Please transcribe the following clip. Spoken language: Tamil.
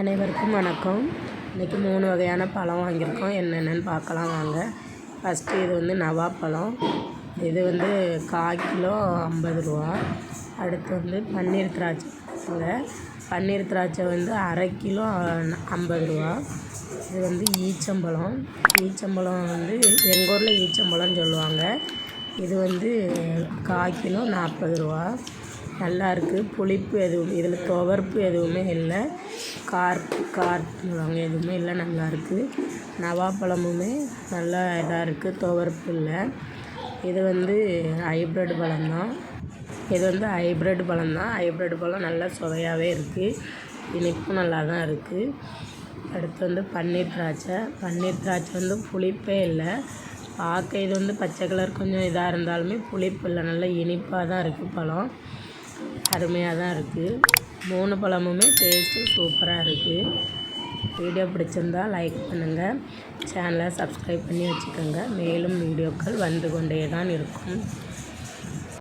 அனைவருக்கும் வணக்கம். இன்றைக்கி 3 வகையான பழம் வாங்கியிருக்கோம். என்னென்னு பார்க்கலாம் வாங்க. ஃபஸ்ட்டு இது வந்து நவாப்பழம். இது வந்து 1/4 கிலோ 50 ரூபா. அடுத்து வந்து பன்னீர் திராட்சை. பன்னீர் திராட்சை வந்து 1/2 கிலோ 50 ரூபா. இது வந்து ஈச்சம்பழம் வந்து எங்கள் ஊரில் ஈச்சம்பழம்னு சொல்லுவாங்க. இது வந்து 1/4 கிலோ 40 ரூபா. நல்லாயிருக்கு. புளிப்பு எதுவும் இதில் துவர்ப்பு எதுவுமே இல்லை. கார்ப்புவாங்க எதுவுமே இல்லை. நல்லாயிருக்கு. நவாப்பழமுமே நல்லா இதாக இருக்குது. துவர்ப்பு இல்லை. இது வந்து ஹைப்ரிட் பழம்தான். ஹைப்ரிட் பழம் நல்லா சுவையாகவே இருக்குது. இனிப்பும் நல்லா தான் இருக்குது. அடுத்து வந்து பன்னீர் திராட்சை வந்து புளிப்பே இல்லை. பார்க்க இது வந்து பச்சை கலர் கொஞ்சம் இதாக இருந்தாலுமே புளிப்பு இல்லை. நல்லா இனிப்பாக தான் இருக்குது. பழம் அருமையாக தான் இருக்குது. 3 பழமுமே டேஸ்ட்டு சூப்பராக இருக்குது. வீடியோ பிடிச்சிருந்தா லைக் பண்ணுங்கள். சேனலை சப்ஸ்கிரைப் பண்ணி வச்சுக்கோங்க. மேலும் வீடியோக்கள் வந்து கொண்டே தான் இருக்கும்.